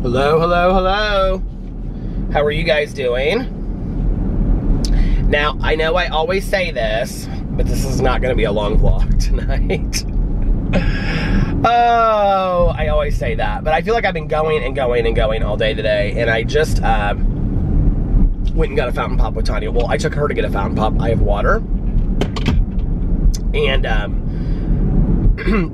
Hello, hello, hello. How are you guys doing? Now, I know I always say this, but this is not going to be a long vlog tonight. Oh, I always say that. But I feel like I've been going and going and going all day today. And I just went and got a fountain pop with Tanya. Well, I took her to get a fountain pop. I have water. And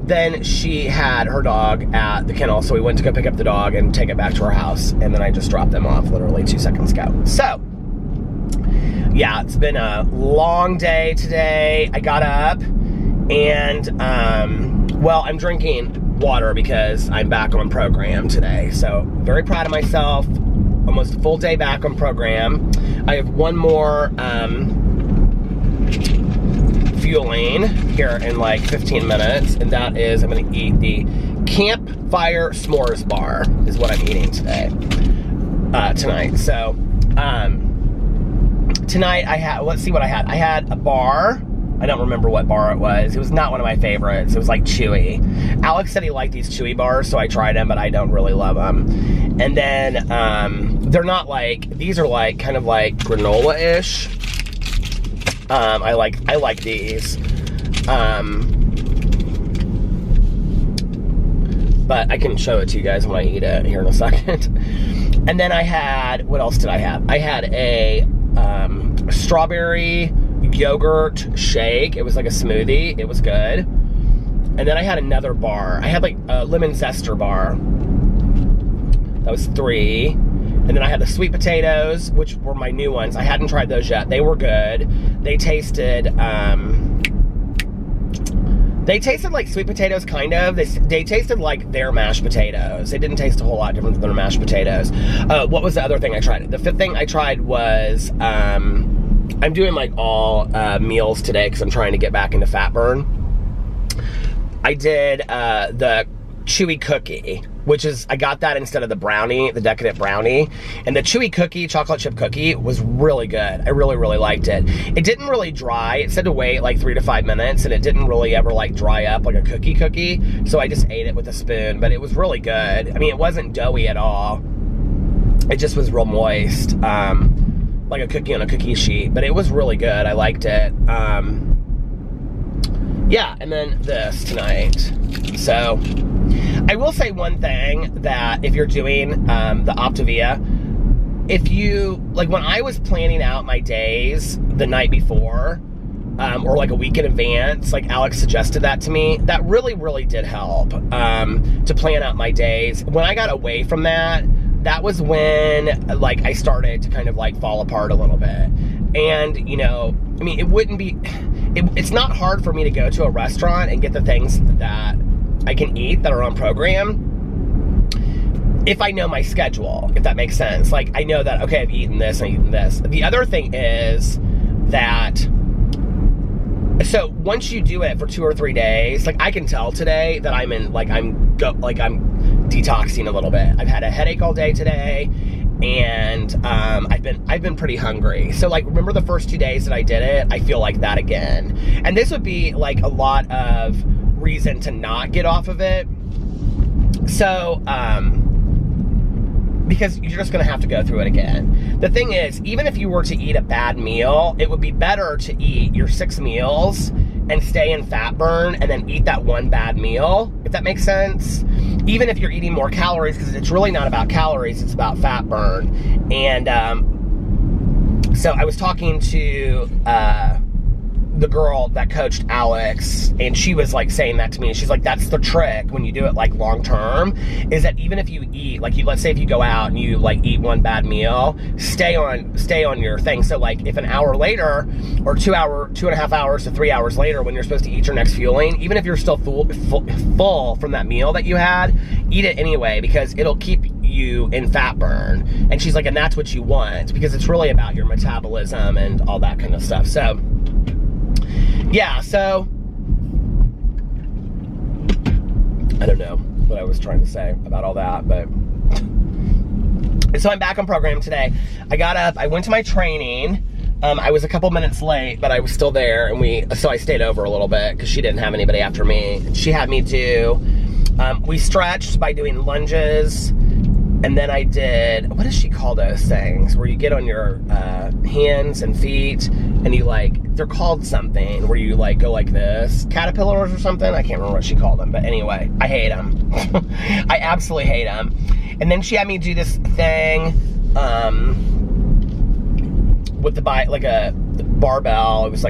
then she had her dog at the kennel. So we went to go pick up the dog and take it back to her house. And then I just dropped them off literally 2 seconds ago. So, yeah, it's been a long day today. I got up and, well, I'm drinking water because I'm back on program today. So, very proud of myself. Almost a full day back on program. I have one more fueling here in like 15 minutes, and that is I'm going to eat the campfire s'mores bar is what I'm eating today, tonight. So, tonight I had, let's see what I had. I had a bar. I don't remember what bar it was. It was not one of my favorites. It was like chewy. Alex said he liked these chewy bars, so I tried them, but I don't really love them. And then, they're not like, these are like, kind of like granola-ish. I like these. But I can show it to you guys when I eat it here in a second. And then I had, what else did I have? I had a, strawberry yogurt shake. It was like a smoothie. It was good. And then I had another bar. I had like a lemon zester bar. That was 3. And then I had the sweet potatoes, which were my new ones. I hadn't tried those yet. They were good. They tasted like sweet potatoes, kind of. They tasted like their mashed potatoes. They didn't taste a whole lot different than their mashed potatoes. What was the other thing I tried? The 5th thing I tried was, I'm doing like all meals today because I'm trying to get back into fat burn. I did the chewy cookie, which is, I got that instead of the brownie, the decadent brownie. And the chewy cookie, chocolate chip cookie, was really good. I really, really liked it. It didn't really dry. It said to wait like 3 to 5 minutes, and it didn't really ever like dry up like a cookie. So I just ate it with a spoon, but it was really good. I mean, it wasn't doughy at all. It just was real moist, like a cookie on a cookie sheet, but it was really good. I liked it. Yeah, and then this tonight. So, I will say one thing, that if you're doing the Optavia, if you, like when I was planning out my days the night before, or like a week in advance, like Alex suggested that to me, that really, really did help to plan out my days. When I got away from that, that was when like I started to kind of like fall apart a little bit. And, you know, I mean, it wouldn't be, it's not hard for me to go to a restaurant and get the things that I can eat that are on program if I know my schedule, if that makes sense. Like, I know that, okay, I've eaten this and I've eaten this. The other thing is that, so once you do it for 2 or 3 days, like I can tell today that I'm in, like I'm detoxing a little bit. I've had a headache all day today, and I've been pretty hungry. So like, remember the first 2 days that I did it? I feel like that again. And this would be like a lot of reason to not get off of it. So, because you're just gonna have to go through it again. The thing is, even if you were to eat a bad meal, it would be better to eat your 6 meals and stay in fat burn and then eat that one bad meal, if that makes sense. Even if you're eating more calories, because it's really not about calories, it's about fat burn. And so I was talking to the girl that coached Alex, and she was like saying that to me. She's like, that's the trick when you do it like long term, is that even if you eat, like let's say if you go out and you like eat one bad meal, stay on your thing. So like if an hour later, or 2.5 hours to 3 hours later, when you're supposed to eat your next fueling, even if you're still full from that meal that you had, eat it anyway, because it'll keep you in fat burn. And she's like, and that's what you want, because it's really about your metabolism and all that kind of stuff. So yeah, so I don't know what I was trying to say about all that, but so I'm back on program today. I got up, I went to my training. I was a couple minutes late, but I was still there, and so I stayed over a little bit because she didn't have anybody after me. She had me do, we stretched by doing lunges And then I did, what does she call those things? Where you get on your hands and feet and you they're called something, where you go like this. Caterpillars or something? I can't remember what she called them. But anyway, I hate them. I absolutely hate them. And then she had me do this thing with the a barbell. It was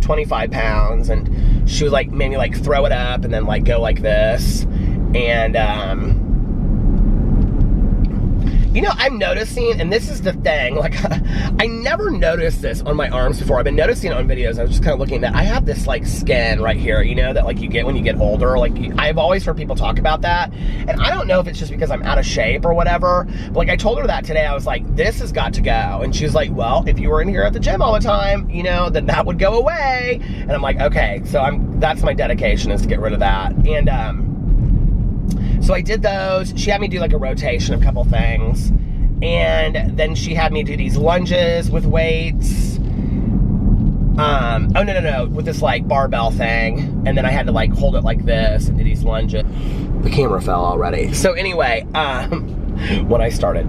25 pounds. And she was made me throw it up and then go like this. And I'm noticing, and this is the thing, I never noticed this on my arms before. I've been noticing it on videos. I was just kind of looking at that. I have this skin right here, that you get when you get older. I've always heard people talk about that, and I don't know if it's just because I'm out of shape or whatever, but I told her that today. I was like, this has got to go. And she was like, well, if you were in here at the gym all the time, then that would go away. And I'm like, okay, so that's my dedication, is to get rid of that. And so I did those. She had me do a rotation of a couple things. And then she had me do these lunges with weights. Oh, no, with this barbell thing. And then I had to hold it like this and do these lunges. The camera fell already. So anyway, when I started.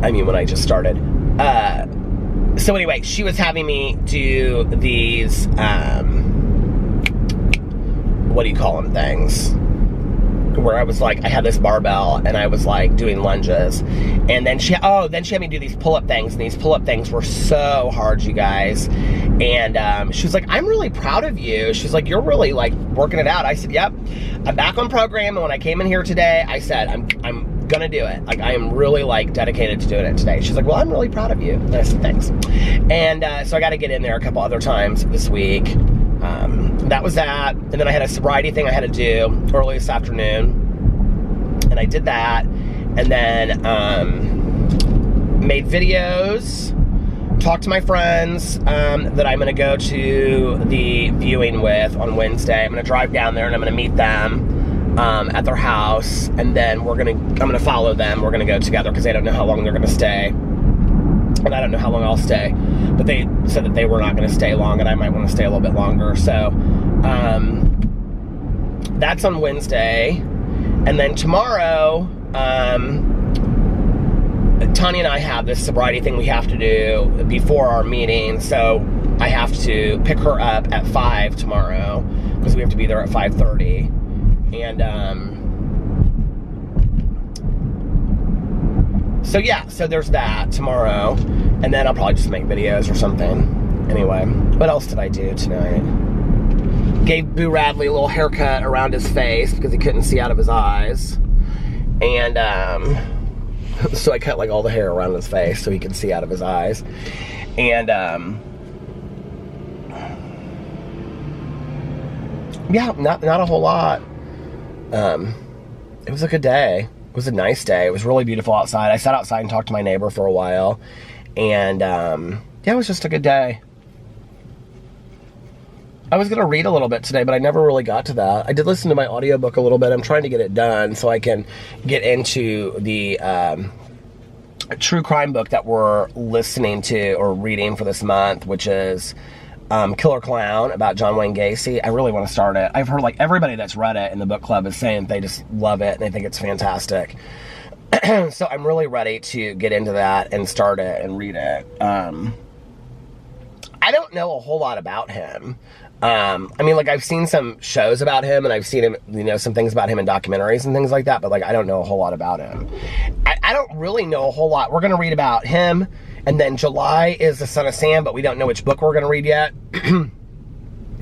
When I just started. So anyway, she was having me do these, what do you call them things? Where I was I had this barbell and I was doing lunges. And then she had me do these pull-up things, and these pull-up things were so hard, you guys. And she was like, I'm really proud of you. She's like, you're really working it out. I said, yep, I'm back on program. And when I came in here today, I said, I'm gonna do it. I am really dedicated to doing it today. She's like, well, I'm really proud of you. And I said, thanks. And so I got to get in there a couple other times this week. That was that. And then I had a sobriety thing I had to do early this afternoon. And I did that. And then made videos, talked to my friends that I'm going to go to the viewing with on Wednesday. I'm going to drive down there and I'm going to meet them at their house. And then I'm going to follow them. We're going to go together because they don't know how long they're going to stay. And I don't know how long I'll stay. But they said that they were not going to stay long, and I might want to stay a little bit longer. So that's on Wednesday. And then tomorrow, Tanya and I have this sobriety thing we have to do before our meeting. So I have to pick her up at 5 tomorrow because we have to be there at 5:30. And so yeah, so there's that tomorrow. And then I'll probably just make videos or something. Anyway, what else did I do tonight? Gave Boo Radley a little haircut around his face because he couldn't see out of his eyes. And so I cut all the hair around his face so he could see out of his eyes. And yeah, not a whole lot. It was a good day. It was a nice day. It was really beautiful outside. I sat outside and talked to my neighbor for a while. And yeah, it was just a good day. I was going to read a little bit today, but I never really got to that. I did listen to my audiobook a little bit. I'm trying to get it done so I can get into the true crime book that we're listening to or reading for this month, which is Killer Clown, about John Wayne Gacy. I really want to start it. I've heard everybody that's read it in the book club is saying they just love it and they think it's fantastic. So I'm really ready to get into that and start it and read it. I don't know a whole lot about him. I've seen some shows about him, and I've seen him, some things about him in documentaries and things like that, but I don't know a whole lot about him. I don't really know a whole lot. We're going to read about him, and then July is The Son of Sam, but we don't know which book we're going to read yet. And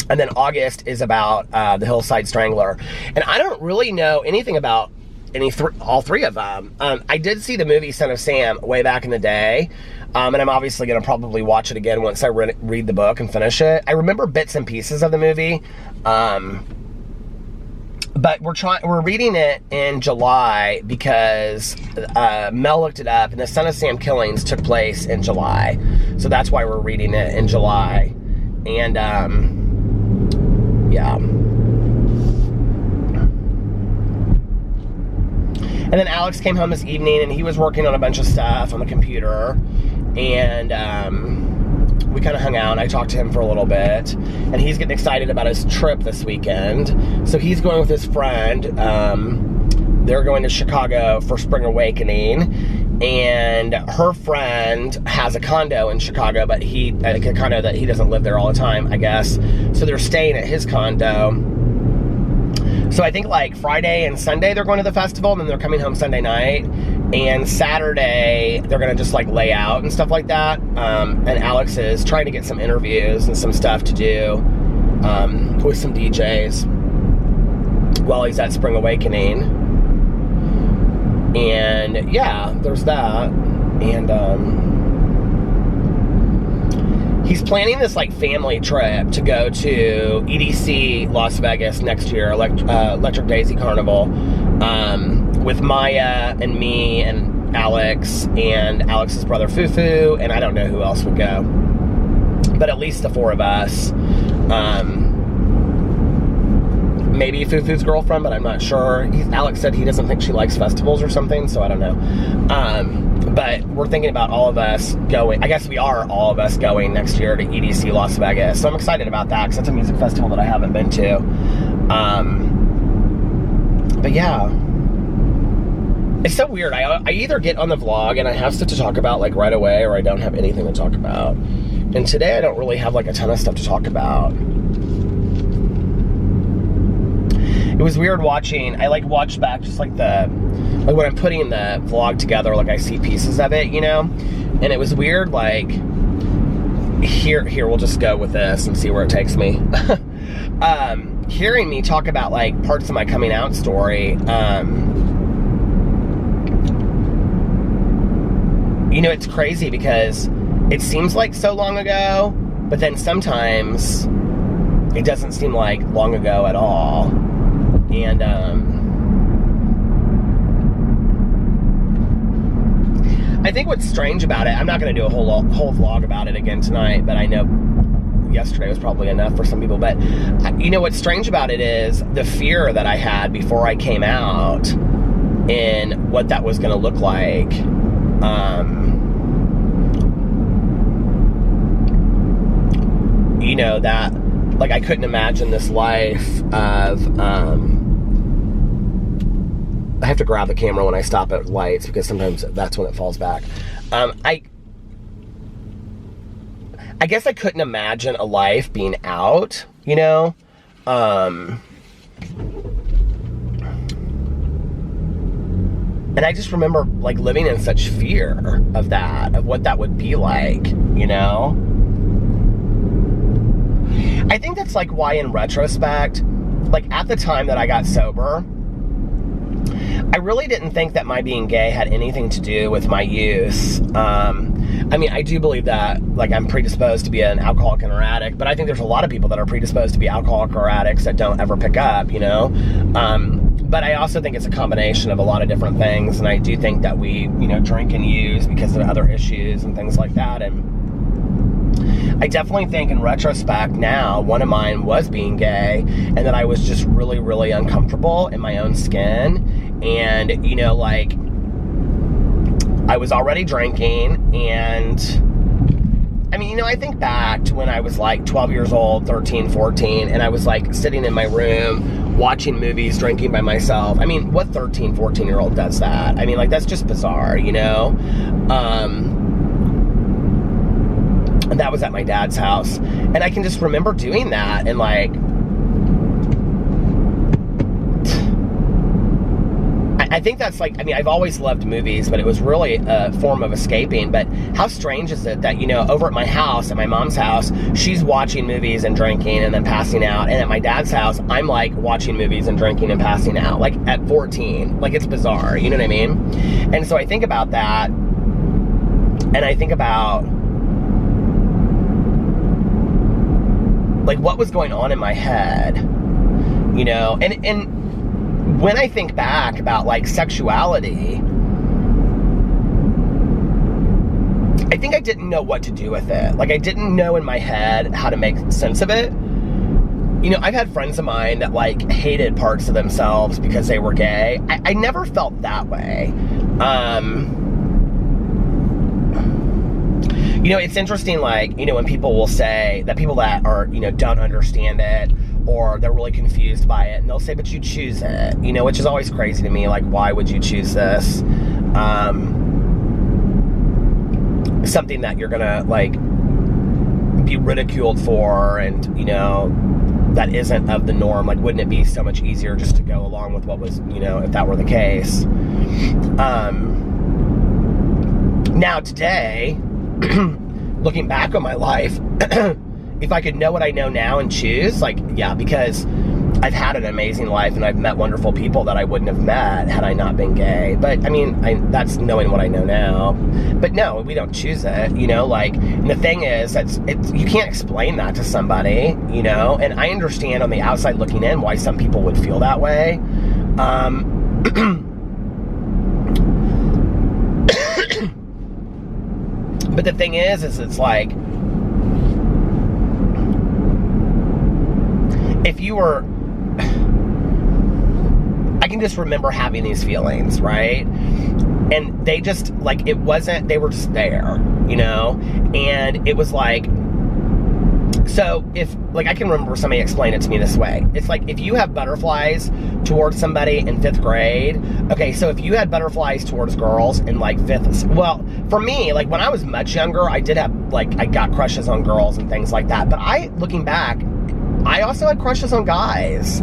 then August is about The Hillside Strangler. And I don't really know anything about all three of them. I did see the movie Son of Sam way back in the day. And I'm obviously going to probably watch it again once I read the book and finish it. I remember bits and pieces of the movie. But we're reading it in July because Mel looked it up, and the Son of Sam killings took place in July. So that's why we're reading it in July. And yeah. And then Alex came home this evening, and he was working on a bunch of stuff on the computer. And we kind of hung out. I talked to him for a little bit. And he's getting excited about his trip this weekend. So he's going with his friend, they're going to Chicago for Spring Awakening, and her friend has a condo in Chicago, but a condo that he doesn't live there all the time, I guess. So they're staying at his condo. So I think like Friday and Sunday they're going to the festival, and then they're coming home Sunday night. And Saturday they're gonna just like lay out and stuff like that. And Alex is trying to get some interviews and some stuff to do with some DJs while he's at Spring Awakening. And yeah, there's that. And he's planning this like family trip to go to EDC Las Vegas next year, Electric Daisy Carnival, with Maya and me and Alex and Alex's brother Fufu, and I don't know who else would go, but at least the four of us. Maybe Fufu's girlfriend, but I'm not sure. Alex said he doesn't think she likes festivals or something, so I don't know. But we're thinking about all of us going. I guess we are all of us going next year to EDC Las Vegas. So I'm excited about that because it's a music festival that I haven't been to. But yeah, it's so weird. I either get on the vlog and I have stuff to talk about like right away, or I don't have anything to talk about. And today I don't really have like a ton of stuff to talk about. It was weird watching. I like watched back just like when I'm putting the vlog together, like I see pieces of it, you know? And it was weird, like, here, we'll just go with this and see where it takes me. Hearing me talk about like parts of my coming out story, you know, it's crazy because it seems like so long ago, but then sometimes it doesn't seem like long ago at all. And I think what's strange about it, I'm not going to do a whole vlog about it again tonight, but I know yesterday was probably enough for some people. But you know what's strange about it is the fear that I had before I came out in what that was going to look like. You know, that like I couldn't imagine this life of I have to grab the camera when I stop at lights because sometimes that's when it falls back. I guess I couldn't imagine a life being out, you know? And I just remember like living in such fear of that, of what that would be like, you know? I think that's like why in retrospect, like at the time that I got sober, I really didn't think that my being gay had anything to do with my use. I mean, I do believe that, like, I'm predisposed to be an alcoholic and or addict, but I think there's a lot of people that are predisposed to be alcoholic or addicts that don't ever pick up, you know? But I also think it's a combination of a lot of different things, and I do think that we, you know, drink and use because of other issues and things like that, and I definitely think in retrospect now, one of mine was being gay, and that I was just really, really uncomfortable in my own skin. And, you know, like, I was already drinking, and, I mean, you know, I think back to when I was like 12 years old, 13, 14, and I was like sitting in my room watching movies, drinking by myself. I mean, what 13, 14-year-old does that? I mean, like, that's just bizarre, you know? And that was at my dad's house. And I can just remember doing that and like, I think that's like, I mean, I've always loved movies, but it was really a form of escaping. But how strange is it that, you know, over at my house, at my mom's house, she's watching movies and drinking and then passing out. And at my dad's house, I'm like watching movies and drinking and passing out, like at 14. Like, it's bizarre, you know what I mean? And so I think about that, and I think about like what was going on in my head, you know? And when I think back about like sexuality, I think I didn't know what to do with it. Like, I didn't know in my head how to make sense of it. You know, I've had friends of mine that like hated parts of themselves because they were gay. I never felt that way. You know, it's interesting, like, you know, when people will say that people that are, you know, don't understand it or they're really confused by it, and they'll say, but you choose it, you know, which is always crazy to me. Like, why would you choose this? Something that you're gonna, like, be ridiculed for, and, you know, that isn't of the norm. Like, wouldn't it be so much easier just to go along with what was, you know, if that were the case? Now today, looking back on my life, if I could know what I know now and choose, like, yeah, because I've had an amazing life and I've met wonderful people that I wouldn't have met had I not been gay. But I mean, that's knowing what I know now. But no, we don't choose it, you know, like, and the thing is, you can't explain that to somebody, you know, and I understand on the outside looking in why some people would feel that way. But the thing is it's like, if you were, I can just remember having these feelings, right? And they just, like, it wasn't, they were just there, you know? And it was like, so if, like, I can remember somebody explained it to me this way. It's like, if you have butterflies towards somebody in 5th grade, okay, so if you had butterflies towards girls in, like, 5th, well, for me, like, when I was much younger, I did have, like, I got crushes on girls and things like that. But looking back, I also had crushes on guys,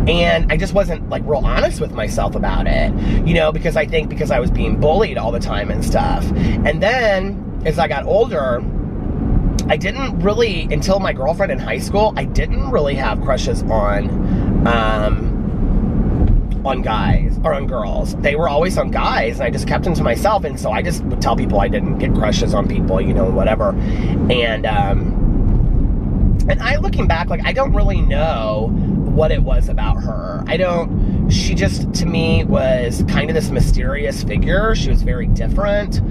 and I just wasn't, like, real honest with myself about it, you know, because I think because I was being bullied all the time and stuff. And then, as I got older, I didn't really, until my girlfriend in high school, I didn't really have crushes on guys, or on girls. They were always on guys, and I just kept them to myself, and so I just would tell people I didn't get crushes on people, you know, whatever. And I, looking back, like, I don't really know what it was about her. She just, to me, was kind of this mysterious figure. She was very different.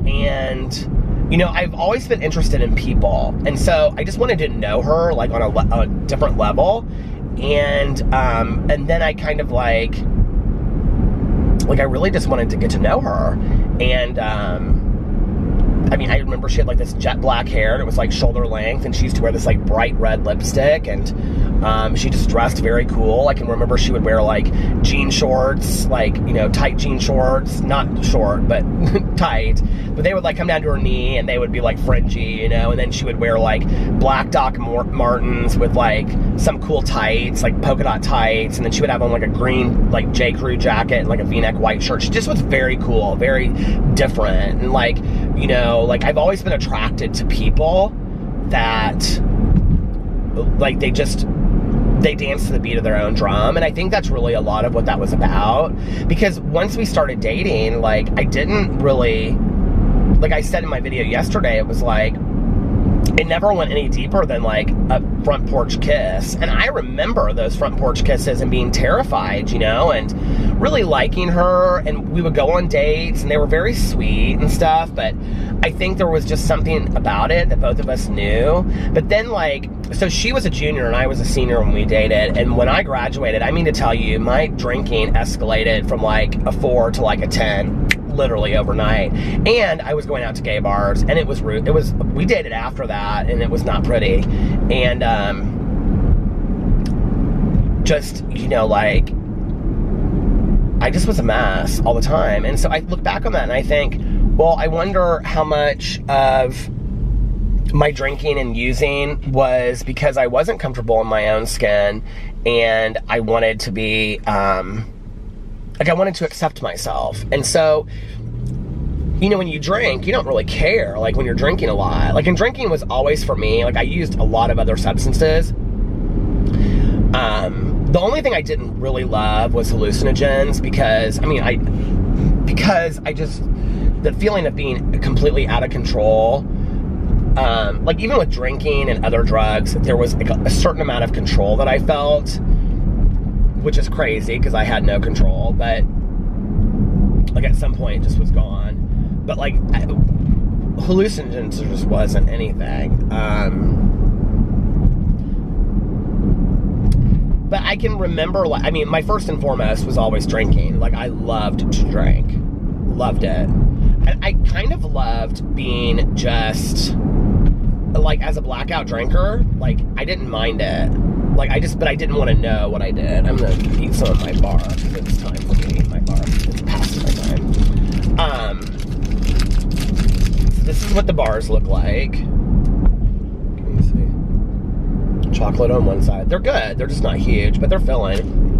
And, you know, I've always been interested in people. And so I just wanted to know her, like, on a different level. And then I kind of, like, I really just wanted to get to know her. And, I mean, I remember she had, like, this jet black hair, and it was, like, shoulder length, and she used to wear this, like, bright red lipstick, and she just dressed very cool. I can remember she would wear, like, jean shorts, like, you know, tight jean shorts, not short, but tight, but they would, like, come down to her knee, and they would be, like, fringy, you know, and then she would wear, like, black Doc Martens with, like, some cool tights, like, polka dot tights, and then she would have on, like, a green, like, J. Crew jacket, and, like, a v-neck white shirt. She just was very cool, very different, and, like, you know, like, I've always been attracted to people that, like, they dance to the beat of their own drum, and I think that's really a lot of what that was about, because once we started dating, like, I didn't really, like I said in my video yesterday, it was like, it never went any deeper than, like, a front porch kiss. And I remember those front porch kisses and being terrified, you know, and really liking her, and we would go on dates, and they were very sweet and stuff, but I think there was just something about it that both of us knew. But then, like, so she was a junior and I was a senior when we dated, and when I graduated, I mean to tell you, my drinking escalated from, like, a 4 to, like, a 10. Literally overnight. And I was going out to gay bars, and it was rude. We dated after that, and it was not pretty. And just, you know, like, I just was a mess all the time. And so I look back on that and I think, well, I wonder how much of my drinking and using was because I wasn't comfortable in my own skin, and I wanted to be like, I wanted to accept myself. And so, you know, when you drink, you don't really care, like, when you're drinking a lot. Like, and drinking was always, for me, like, I used a lot of other substances. The only thing I didn't really love was hallucinogens, because, I mean, because I just, the feeling of being completely out of control, like, even with drinking and other drugs, there was, like, a certain amount of control that I felt, which is crazy because I had no control, but, like, at some point it just was gone. But, like, hallucinogens just wasn't anything. But I can remember, like, I mean, my first and foremost was always drinking. Like, I loved to drink. Loved it. And I kind of loved being just like, as a blackout drinker, like, I didn't mind it. Like, but I didn't want to know what I did. I'm gonna eat some of my bar, because it's time for me to eat my bar. It's past my time. So this is what the bars look like. Let me see. Chocolate on one side. They're good. They're just not huge, but they're filling.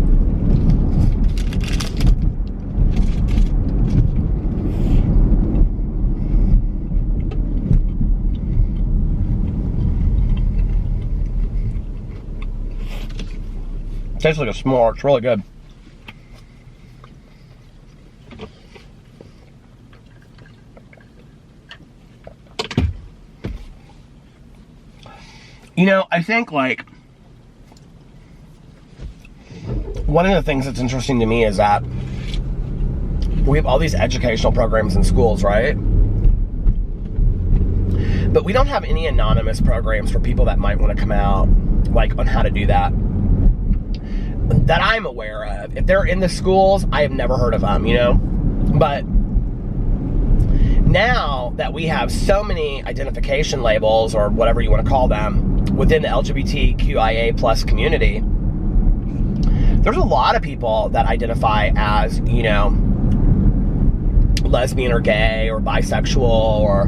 Tastes like a s'more. It's really good. You know, I think, like, one of the things that's interesting to me is that we have all these educational programs in schools, right? But we don't have any anonymous programs for people that might want to come out, like, on how to do that I'm aware of. If they're in the schools, I have never heard of them, you know? But now that we have so many identification labels, or whatever you want to call them, within the LGBTQIA plus community, there's a lot of people that identify as, you know, lesbian or gay or bisexual or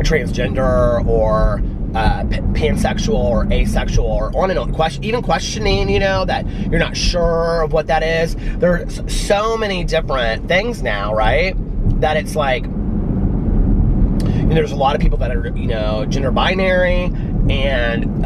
transgender or pansexual or asexual, or on and on, even questioning, you know, that you're not sure of what that is. There's so many different things now, right? That it's like, you know, there's a lot of people that are, you know, gender binary, and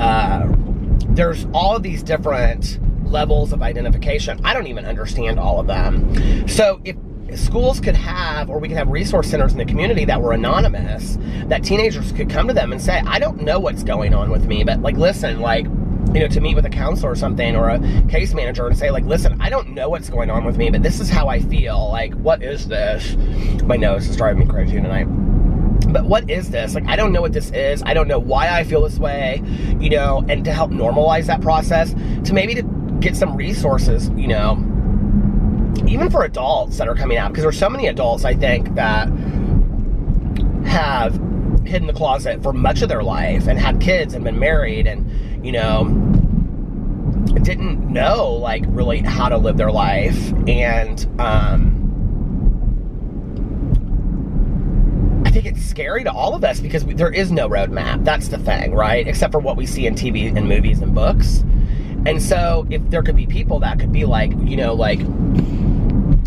there's all of these different levels of identification. I don't even understand all of them. So if schools could have, or we could have resource centers in the community that were anonymous, that teenagers could come to them and say, I don't know what's going on with me, but, like, listen, like, you know, to meet with a counselor or something, or a case manager, and say, like, listen, I don't know what's going on with me, but this is how I feel. Like, what is this? My nose is driving me crazy tonight. But what is this? Like, I don't know what this is. I don't know why I feel this way, you know, and to help normalize that process, to maybe to get some resources, you know, even for adults that are coming out, because there's so many adults, I think, that have hidden the closet for much of their life, and had kids and been married, and, you know, didn't know, like, really how to live their life. And I think it's scary to all of us, because there is no roadmap. That's the thing, right? Except for what we see in TV and movies and books. And so if there could be people that could be like, you know, like,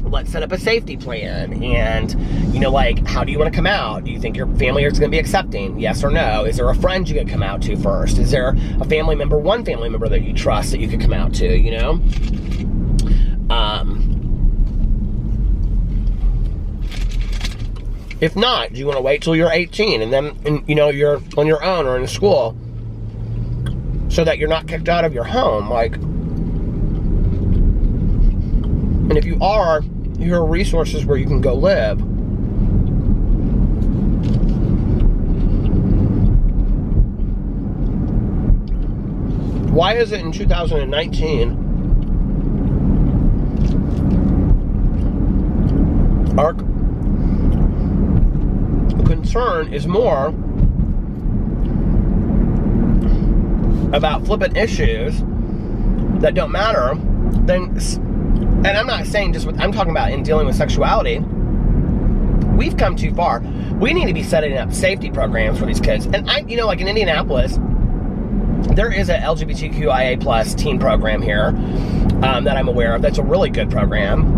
let's set up a safety plan, and, you know, like, how do you want to come out? Do you think your family is going to be accepting? Yes or no? Is there a friend you could come out to first? Is there a family member, one family member that you trust that you could come out to, you know? If not, do you want to wait till you're 18 and then, you know, you're on your own or in school, so that you're not kicked out of your home? Like, and if you are, here are resources where you can go live. Why is it in 2019 our concern is more about flippant issues that don't matter than, and I'm not saying just with, I'm talking about in dealing with sexuality, we've come too far. We need to be setting up safety programs for these kids. And I, you know, like in Indianapolis, there is a LGBTQIA plus teen program here that I'm aware of. That's a really good program.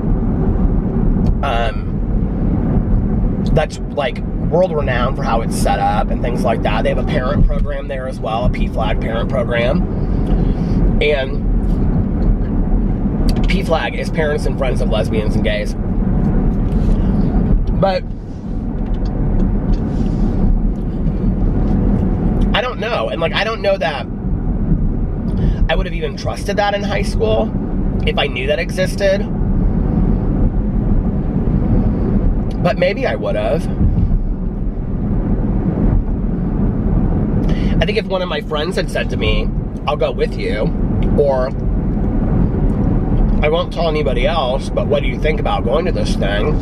That's like world renowned for how it's set up and things like that. They have a parent program there as well, a PFLAG parent program. And PFLAG is Parents and Friends of Lesbians and Gays. But I don't know. And like, I don't know that I would have even trusted that in high school if I knew that existed. But maybe I would have. I think if one of my friends had said to me, I'll go with you, or I won't tell anybody else, but what do you think about going to this thing?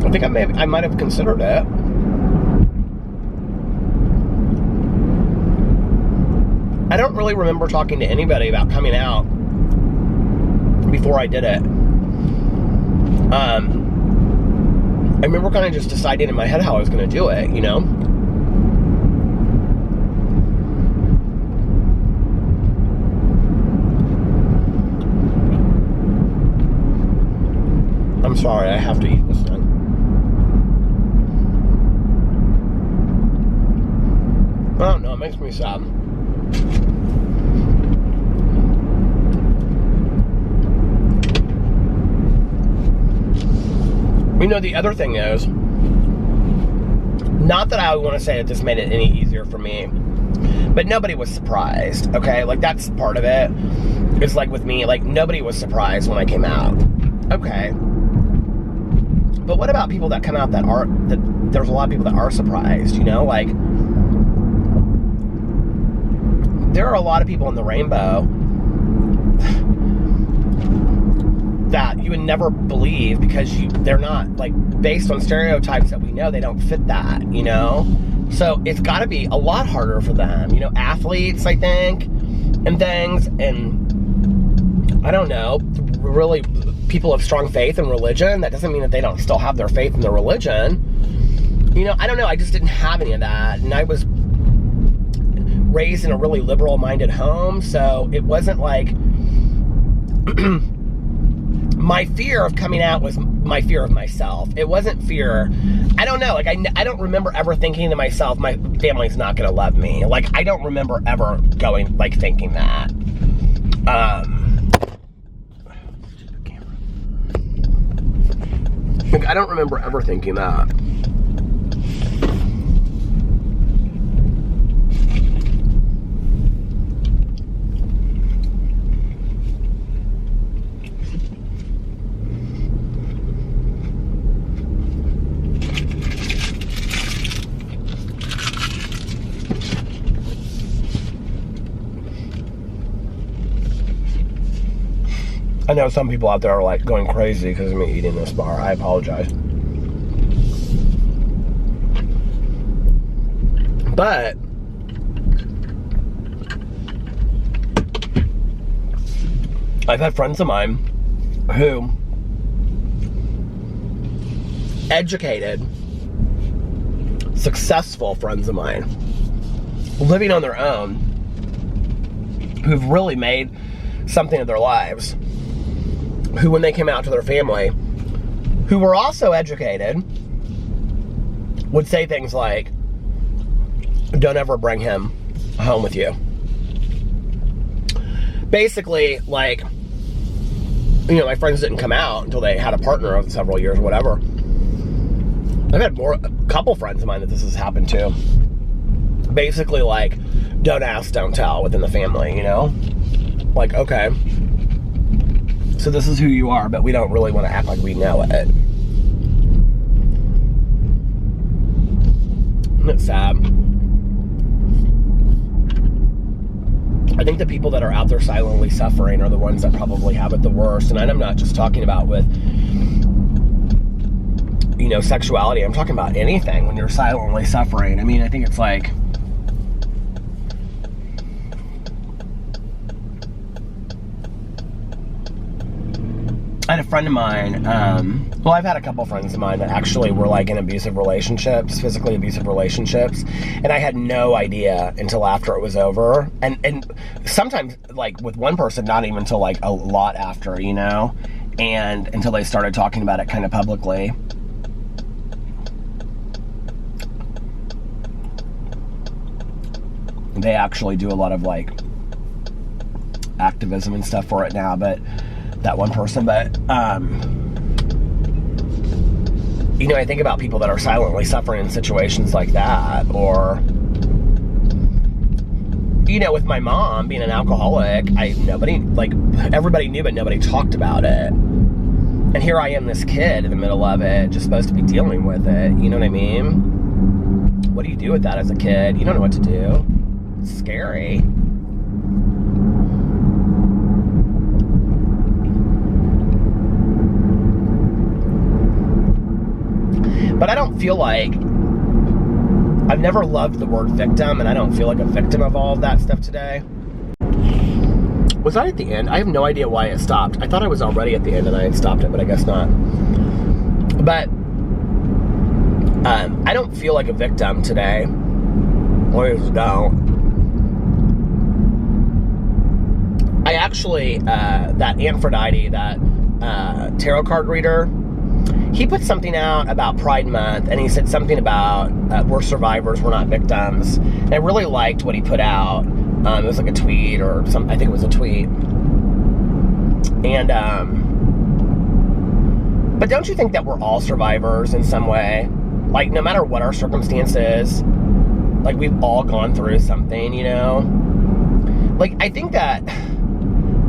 I think I might have considered it. I don't really remember talking to anybody about coming out before I did it. I remember kind of just deciding in my head how I was going to do it, you know? I'm sorry, I have to eat this thing. I don't know, it makes me sad. You know, the other thing is, not that I want to say that this made it any easier for me, but nobody was surprised, okay? Like, that's part of it. It's like with me, like, nobody was surprised when I came out. Okay. But what about people that come out that there's a lot of people that are surprised, you know? Like, there are a lot of people in the rainbow that you would never believe because they're not, like, based on stereotypes that we know, they don't fit that, you know? So it's got to be a lot harder for them, you know, athletes, I think, and things, and I don't know, really people of strong faith and religion. That doesn't mean that they don't still have their faith in their religion. You know, I don't know, I just didn't have any of that, and I was raised in a really liberal-minded home, so it wasn't like my fear of coming out was my fear of myself. It wasn't fear. I don't know. Like, I don't remember ever thinking to myself, my family's not going to love me. Like, I don't remember ever going, like, thinking that. Like, I don't remember ever thinking that. I know some people out there are like going crazy because of me eating this bar. I apologize. But I've had friends of mine who educated, successful friends of mine living on their own who've really made something of their lives, who, when they came out to their family, who were also educated, would say things like, don't ever bring him home with you. Basically, like, you know, my friends didn't come out until they had a partner of several years or whatever. I've had a couple friends of mine that this has happened to. Basically, like, don't ask, don't tell within the family, you know? Like, okay, so this is who you are, but we don't really want to act like we know it. Isn't it sad? I think the people that are out there silently suffering are the ones that probably have it the worst. And I'm not just talking about with, you know, sexuality. I'm talking about anything when you're silently suffering. I mean, I think it's like, I had a friend of mine, well, I've had a couple friends of mine that actually were like in abusive relationships, physically abusive relationships, and I had no idea until after it was over, and sometimes, like, with one person, not even until, like, a lot after, you know, and until they started talking about it kind of publicly. They actually do a lot of, like, activism and stuff for it now, but that one person, but, you know, I think about people that are silently suffering in situations like that, or, you know, with my mom being an alcoholic, everybody knew, but nobody talked about it, and here I am, this kid in the middle of it, just supposed to be dealing with it, you know what I mean? What do you do with that as a kid? You don't know what to do. It's scary. But I don't feel like, I've never loved the word victim, and I don't feel like a victim of all of that stuff today. Was I at the end? I have no idea why it stopped. I thought I was already at the end and I had stopped it, but I guess not. But I don't feel like a victim today. I just don't. I actually, that Aphrodite, that tarot card reader, he put something out about Pride Month, and he said something about we're survivors, we're not victims. And I really liked what he put out. It was like a tweet or something. I think it was a tweet. And, but don't you think that we're all survivors in some way? Like, no matter what our circumstances, like, we've all gone through something, you know? Like, I think that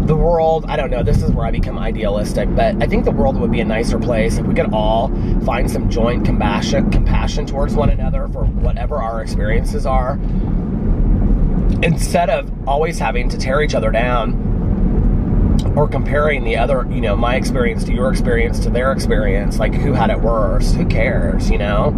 the world, I don't know, this is where I become idealistic, but I think the world would be a nicer place if we could all find some joint compassion towards one another for whatever our experiences are, instead of always having to tear each other down or comparing the other, you know, my experience to your experience to their experience, like who had it worse, who cares, you know?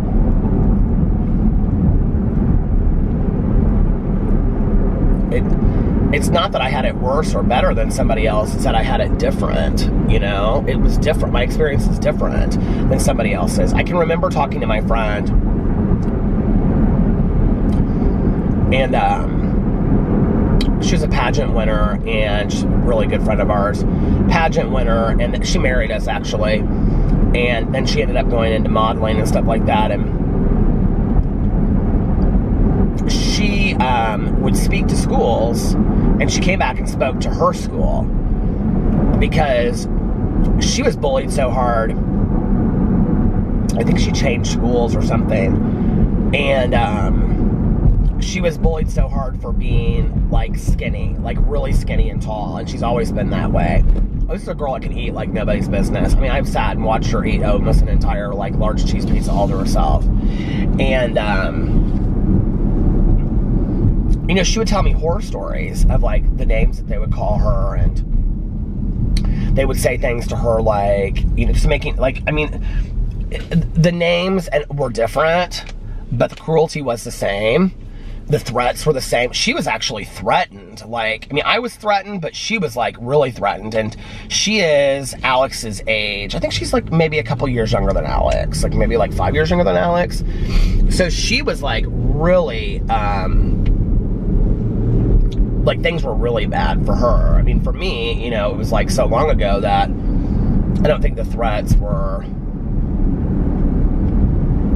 It's not that I had it worse or better than somebody else, it's that I had it different, you know? It was different. My experience is different than somebody else's. I can remember talking to my friend, and she was a pageant winner, and she's a really good friend of ours, pageant winner, and she married us, actually, and then she ended up going into modeling and stuff like that, and she would speak to schools, and she came back and spoke to her school because she was bullied so hard. I think she changed schools or something, and she was bullied so hard for being like skinny, like really skinny and tall, and she's always been that way. This is a girl that can eat like nobody's business. I mean, I've sat and watched her eat almost an entire like large cheese pizza all to herself, and you know, she would tell me horror stories of like the names that they would call her, and they would say things to her like, you know, just making like, I mean, the names were different, but the cruelty was the same. The threats were the same. She was actually threatened. Like, I mean, I was threatened, but she was like really threatened. And she is Alex's age. I think she's like maybe a couple years younger than Alex, like maybe like 5 years younger than Alex. So she was like really, like things were really bad for her. I mean, for me, you know, it was like so long ago that I don't think the threats were,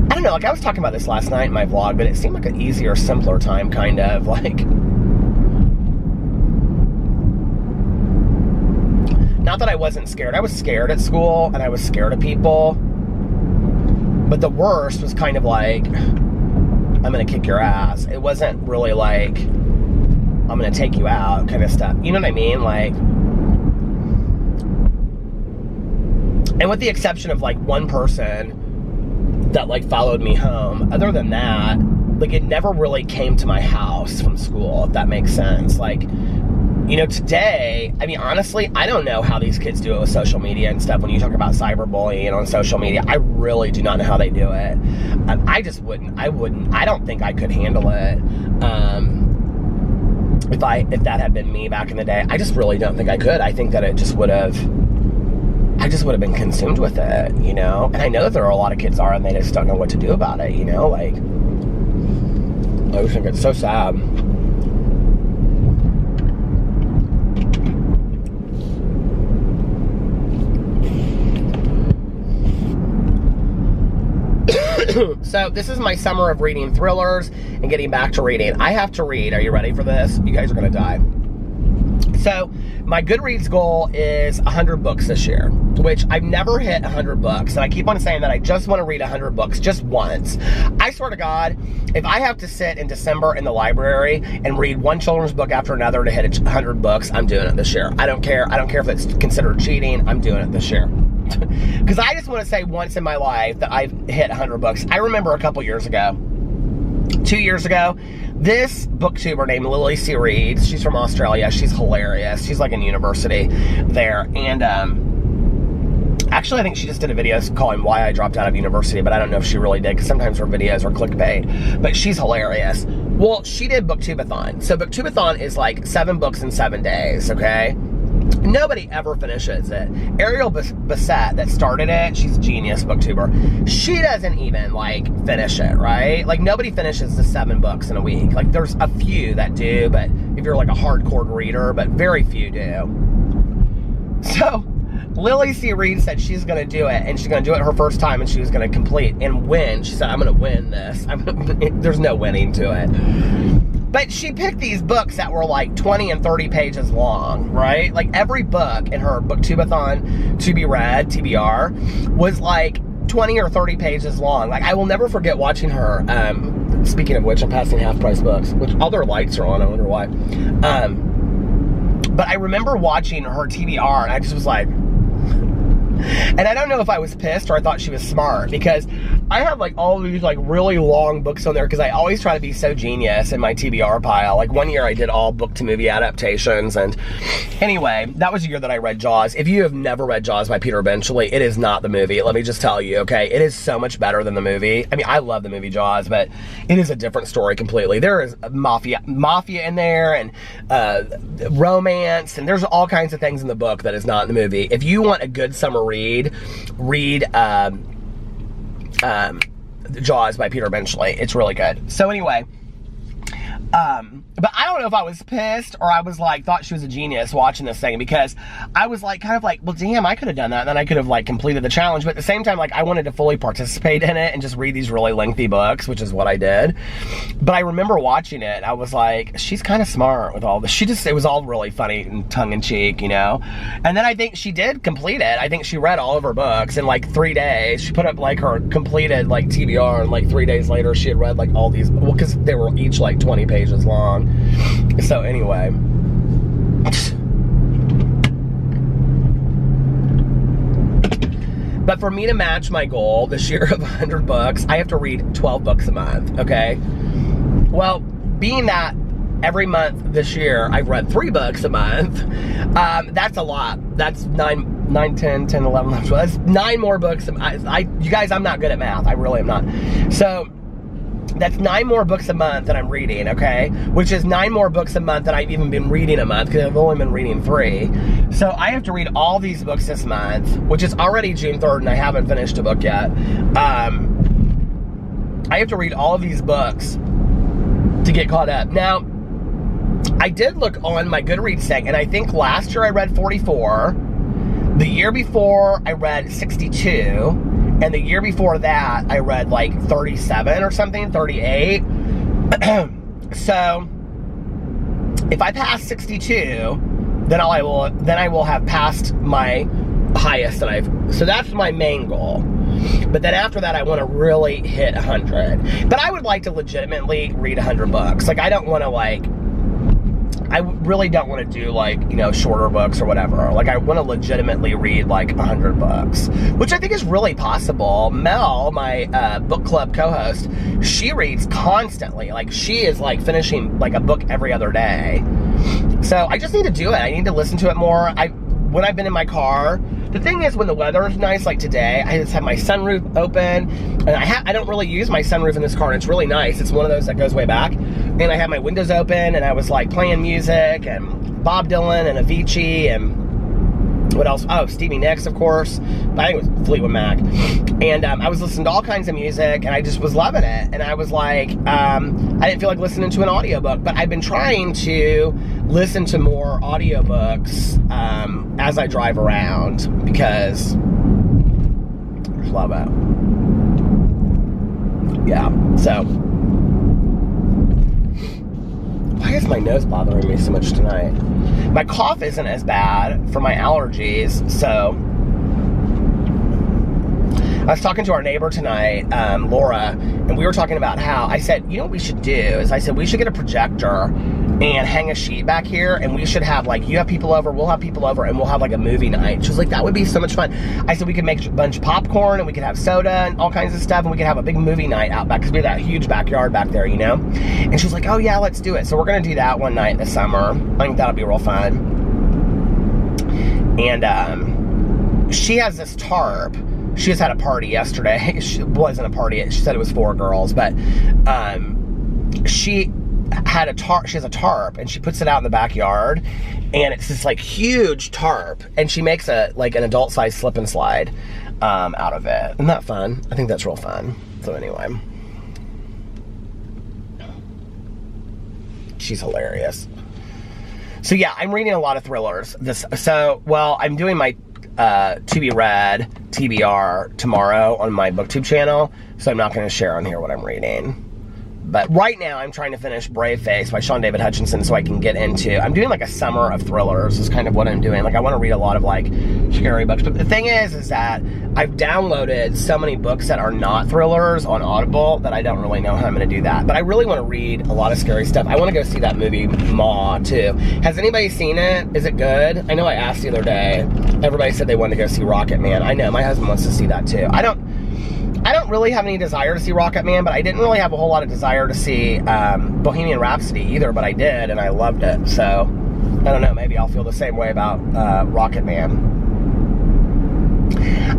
I don't know, like I was talking about this last night in my vlog, but it seemed like an easier, simpler time, kind of, like, not that I wasn't scared. I was scared at school, and I was scared of people, but the worst was kind of like, I'm gonna kick your ass. It wasn't really like, I'm gonna take you out kind of stuff. You know what I mean? Like, and with the exception of like one person that like followed me home, other than that, like it never really came to my house from school, if that makes sense. Like, you know, today, I mean, honestly, I don't know how these kids do it with social media and stuff. When you talk about cyberbullying on social media, I really do not know how they do it. I just wouldn't, I don't think I could handle it. If that had been me back in the day, I just really don't think I could. I think that it just would have, I just would have been consumed with it, you know? And I know that there are a lot of kids and they just don't know what to do about it, you know? Like, I just think it's so sad. So this is my summer of reading thrillers and getting back to reading. I have to read. Are you ready for this? You guys are gonna die. So my Goodreads goal is 100 books this year, which I've never hit 100 books. And I keep on saying that I just want to read 100 books just once. I swear to God, if I have to sit in December in the library and read one children's book after another to hit 100 books, I'm doing it this year. I don't care. I don't care if it's considered cheating. I'm doing it this year. Because I just want to say once in my life that I've hit 100 books. I remember a couple years ago, 2 years ago, this booktuber named Lily C. Reed, she's from Australia, she's hilarious, she's like in university there, and Actually, I think she just did a video calling Why I Dropped Out of University, but I don't know if she really did, because sometimes her videos are clickbait. But she's hilarious. Well, she did Booktubeathon. So Booktubeathon is like 7 books in 7 days, okay? Nobody ever finishes it. Ariel Bassett that started it, she's a genius booktuber. She doesn't even like finish it, right? Like nobody finishes the 7 books in a week. Like there's a few that do, but if you're like a hardcore reader, but very few do. So Lily C. Reed said she's going to do it, and she's going to do it her first time, and she was going to complete and win. She said, I'm going to win this. There's no winning to it. But she picked these books that were like 20 and 30 pages long, right? Like every book in her Booktubeathon to be read, TBR, was like 20 or 30 pages long. Like I will never forget watching her. Speaking of which, I'm passing half price books, which all their lights are on. I wonder why. But I remember watching her TBR, and I just was like, and I don't know if I was pissed or I thought she was smart, because I have like all these like really long books on there, because I always try to be so genius in my TBR pile. Like one year I did all book to movie adaptations, and anyway, that was the year that I read Jaws. If you have never read Jaws by Peter Benchley, it is not the movie. Let me just tell you, okay? It is so much better than the movie. I mean, I love the movie Jaws, but it is a different story completely. There is mafia in there, and romance, and there's all kinds of things in the book that is not in the movie. If you want a good summer read Jaws by Peter Benchley. It's really good. So anyway, but I don't know if I was pissed or I was like, thought she was a genius watching this thing, because I was like, kind of like, well, damn, I could have done that, and then I could have like completed the challenge. But at the same time, like I wanted to fully participate in it and just read these really lengthy books, which is what I did. But I remember watching it, I was like, she's kind of smart with all this. It was all really funny and tongue-in-cheek, you know? And then I think she did complete it. I think she read all of her books in like 3 days. She put up like her completed like TBR, and like 3 days later she had read like all these, well, because they were each like 20 pages long. So anyway, but for me to match my goal this year of 100 books, I have to read 12 books a month, okay? Well, being that every month this year I've read 3 books a month, that's a lot. That's 9, 10, 11, 12. That's 9 more books. You guys, I'm not good at math. I really am not. So that's 9 more books a month that I'm reading, okay? Which is 9 more books a month that I've even been reading a month, because I've only been reading 3. So I have to read all these books this month, which is already June 3rd, and I haven't finished a book yet. I have to read all of these books to get caught up. Now, I did look on my Goodreads thing, and I think last year I read 44. The year before I read 62. And the year before that, I read like 37 or something, 38. So, if I pass 62, then I will have passed my highest that so that's my main goal. But then after that, I want to really hit 100. But I would like to legitimately read 100 books. Like, I don't want to like, I really don't want to do like, you know, shorter books or whatever. Like I want to legitimately read like 100 books, which I think is really possible. Mel, my book club co-host, she reads constantly. Like she is like finishing like a book every other day. So I just need to do it. I need to listen to it more. When I've been in my car, the thing is when the weather is nice, like today, I just have my sunroof open, and I don't really use my sunroof in this car, and it's really nice. It's one of those that goes way back, and I have my windows open, and I was like playing music, and Bob Dylan, and Avicii, and what else? Oh, Stevie Nicks, of course. But I think it was Fleetwood Mac. And I was listening to all kinds of music, and I just was loving it. And I was like, I didn't feel like listening to an audiobook, but I've been trying to listen to more audiobooks as I drive around, because I just love it. Yeah, so. Why is my nose bothering me so much tonight? My cough isn't as bad for my allergies, so. I was talking to our neighbor tonight, Laura, and we were talking about how, I said, you know what we should do, is I said, we should get a projector and hang a sheet back here, and we should have, like, you have people over, we'll have people over, and we'll have, like, a movie night. She was like, that would be so much fun. I said, we could make a bunch of popcorn, and we could have soda, and all kinds of stuff, and we could have a big movie night out back, because we have that huge backyard back there, you know? And she was like, oh, yeah, let's do it. So we're going to do that one night this summer. I think that'll be real fun. And, she has this tarp. She just had a party yesterday. It wasn't a party. She said it was 4 girls, but she had a tarp. She has a tarp, and she puts it out in the backyard, and it's this like huge tarp, and she makes an adult size slip and slide out of it. Isn't that fun? I think that's real fun. So anyway, she's hilarious. So yeah, I'm reading a lot of thrillers. I'm doing my to be read TBR tomorrow on my booktube channel, so I'm not going to share on here what I'm reading. But right now I'm trying to finish Brave Face by Sean David Hutchinson so I can get into, I'm doing like a summer of thrillers is kind of what I'm doing. Like I want to read a lot of like scary books, but the thing is that I've downloaded so many books that are not thrillers on Audible that I don't really know how I'm going to do that. But I really want to read a lot of scary stuff. I want to go see that movie Monn too. Has anybody seen it? Is it good? I know I asked the other day. Everybody said they wanted to go see Rocket Man. I know my husband wants to see that too. I don't really have any desire to see Rocket Man, but I didn't really have a whole lot of desire to see Bohemian Rhapsody either, but I did, and I loved it. So, I don't know, maybe I'll feel the same way about Rocket Man.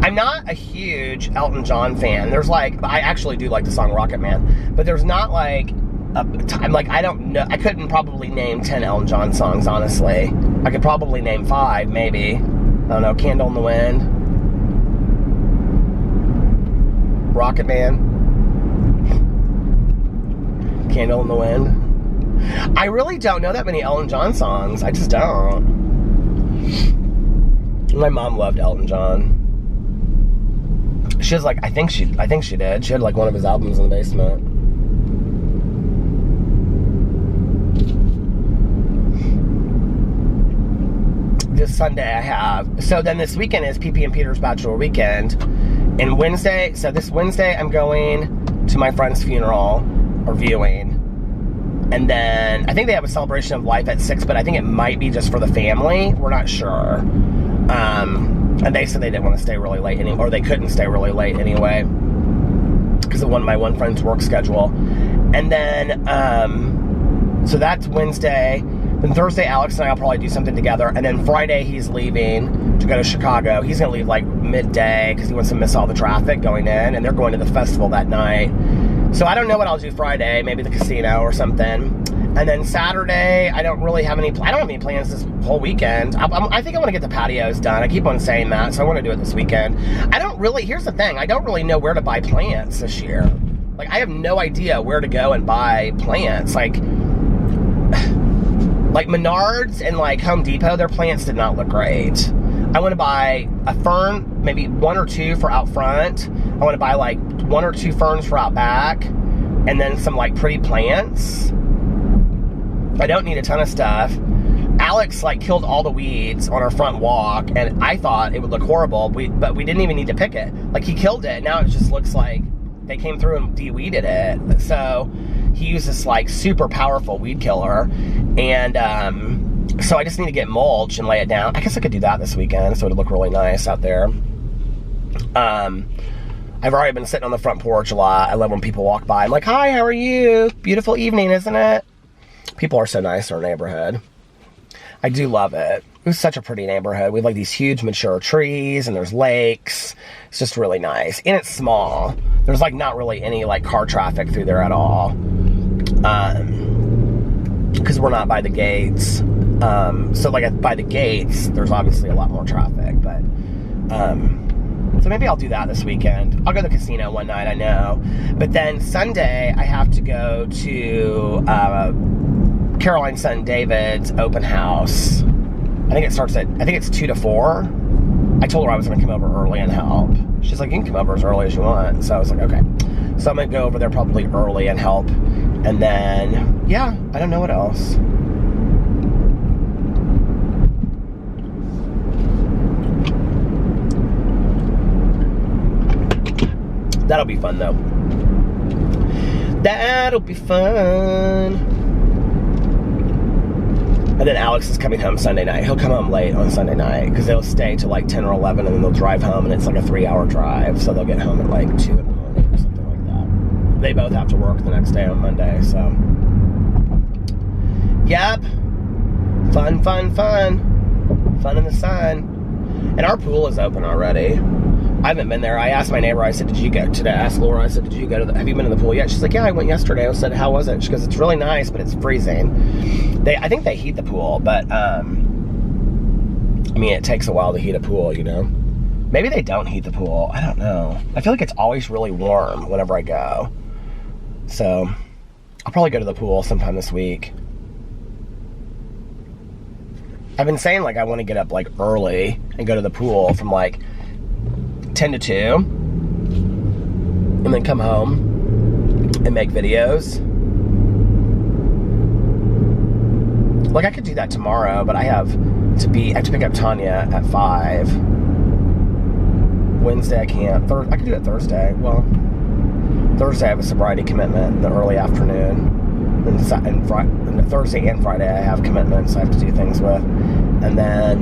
I'm not a huge Elton John fan. I actually do like the song Rocket Man, but there's not like a time, I don't know, I couldn't probably name 10 Elton John songs, honestly. I could probably name 5, maybe. I don't know, Candle in the Wind. Rocket Man, Candle in the Wind. I really don't know that many Elton John songs. I just don't. My mom loved Elton John. She was like, I think she did. She had like one of his albums in the basement. This Sunday I have. So then this weekend is PP and Peter's Bachelor Weekend. And this Wednesday, I'm going to my friend's funeral, or viewing. And then, I think they have a celebration of life at 6, but I think it might be just for the family. We're not sure. And they said they didn't want to stay really late anymore, or they couldn't stay really late anyway, because of my one friend's work schedule. And then, so that's Wednesday. Then Thursday, Alex and I will probably do something together. And then Friday, he's leaving to go to Chicago. He's going to leave like midday because he wants to miss all the traffic going in. And they're going to the festival that night. So I don't know what I'll do Friday. Maybe the casino or something. And then Saturday, I don't have any plans this whole weekend. I think I want to get the patios done. I keep on saying that, so I want to do it this weekend. Here's the thing. I don't really know where to buy plants this year. Like, I have no idea where to go and buy plants. Like Menards and like Home Depot, their plants did not look great. I want to buy a fern, maybe 1 or 2 for out front. I want to buy like 1 or 2 ferns for out back, and then some like pretty plants. I don't need a ton of stuff. Alex like killed all the weeds on our front walk, and I thought it would look horrible, but we didn't even need to pick it. Like, he killed it. Now it just looks like they came through and de-weeded it. So he used this like super powerful weed killer, and so I just need to get mulch and lay it down. I guess I could do that this weekend, so it'd look really nice out there. I've already been sitting on the front porch a lot. I love when people walk by. I'm like, hi, how are you? Beautiful evening, isn't it? People are so nice in our neighborhood. I do love it. It was such a pretty neighborhood. We have like these huge mature trees, and there's lakes. It's just really nice. And it's small. There's like not really any like car traffic through there at all. Because we're not by the gates. So like by the gates, there's obviously a lot more traffic. But so maybe I'll do that this weekend. I'll go to the casino one night, I know. But then Sunday, I have to go to Caroline's son David's open house. I think it's 2 to 4. I told her I was going to come over early and help. She's like, you can come over as early as you want. So I was like, okay. So I'm going to go over there probably early and help. And then, yeah, I don't know what else. That'll be fun, though. That'll be fun. And then Alex is coming home Sunday night. He'll come home late on Sunday night because they'll stay till like 10 or 11, and then they'll drive home, and it's like a 3-hour drive. So they'll get home at like 2 in the morning or something like that. They both have to work the next day on Monday, so. Yep. Fun, fun, fun. Fun in the sun. And our pool is open already. I haven't been there. I asked my neighbor, I said, did you go today? I asked Laura, I said, did you go to have you been in the pool yet? She's like, yeah, I went yesterday. I said, how was it? She goes, it's really nice, but it's freezing. I think they heat the pool, but, I mean, it takes a while to heat a pool, you know? Maybe they don't heat the pool. I don't know. I feel like it's always really warm whenever I go. So, I'll probably go to the pool sometime this week. I've been saying, like, I want to get up, like, early and go to the pool from, like, 10 to 2, and then come home and make videos. Like, I could do that tomorrow, but I have to pick up Tanya at 5. Wednesday I can't. I could do it Thursday. Well, Thursday I have a sobriety commitment in the early afternoon. And Thursday and Friday I have commitments I have to do things with. And then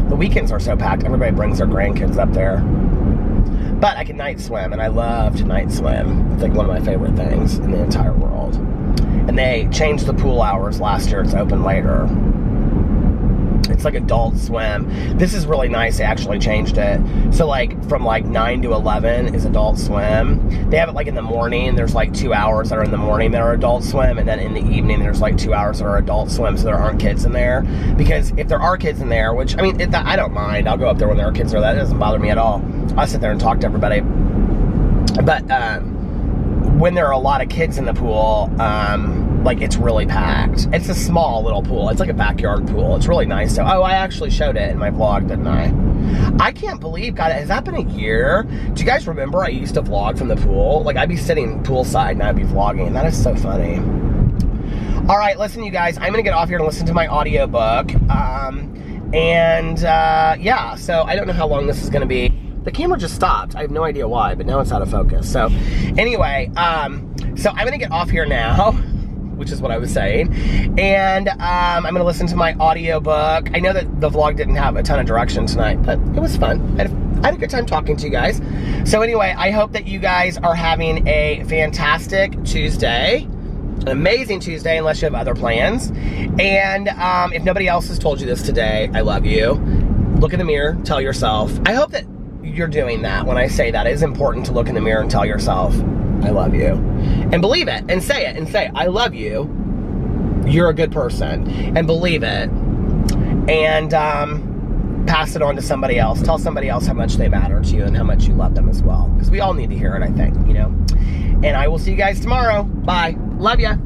the weekends are so packed. Everybody brings their grandkids up there. But I can night swim, and I love to night swim. It's like one of my favorite things in the entire world. And they changed the pool hours last year. It's open later. It's like adult swim. This is really nice. They actually changed it. So like from like 9 to 11 is adult swim. They have it like in the morning. There's like 2 hours that are in the morning that are adult swim. And then in the evening, there's like 2 hours that are adult swim. So there aren't kids in there. Because if there are kids in there, which I mean, I don't mind. I'll go up there when there are kids there. That doesn't bother me at all. I'll sit there and talk to everybody. But when there are a lot of kids in the pool, like it's really packed. It's a small little pool. It's like a backyard pool. It's really nice. So, I actually showed it in my vlog, didn't I? I can't believe, God, has that been a year? Do you guys remember I used to vlog from the pool? Like I'd be sitting poolside and I'd be vlogging. That is so funny. All right, listen, you guys, I'm gonna get off here and listen to my audiobook. Yeah, so I don't know how long this is gonna be. The camera just stopped. I have no idea why, but now it's out of focus. So anyway, so I'm gonna get off here now, which is what I was saying. And I'm gonna listen to my audiobook. I know that the vlog didn't have a ton of direction tonight, but it was fun. I had a good time talking to you guys. So anyway, I hope that you guys are having a fantastic Tuesday. An amazing Tuesday, unless you have other plans. And if nobody else has told you this today, I love you. Look in the mirror, tell yourself. I hope that you're doing that when I say that. It is important to look in the mirror and tell yourself, I love you. And believe it, and say it, and say, I love you. You're a good person. And believe it. And pass it on to somebody else. Tell somebody else how much they matter to you and how much you love them as well. Because we all need to hear it, I think, you know. And I will see you guys tomorrow. Bye. Love ya.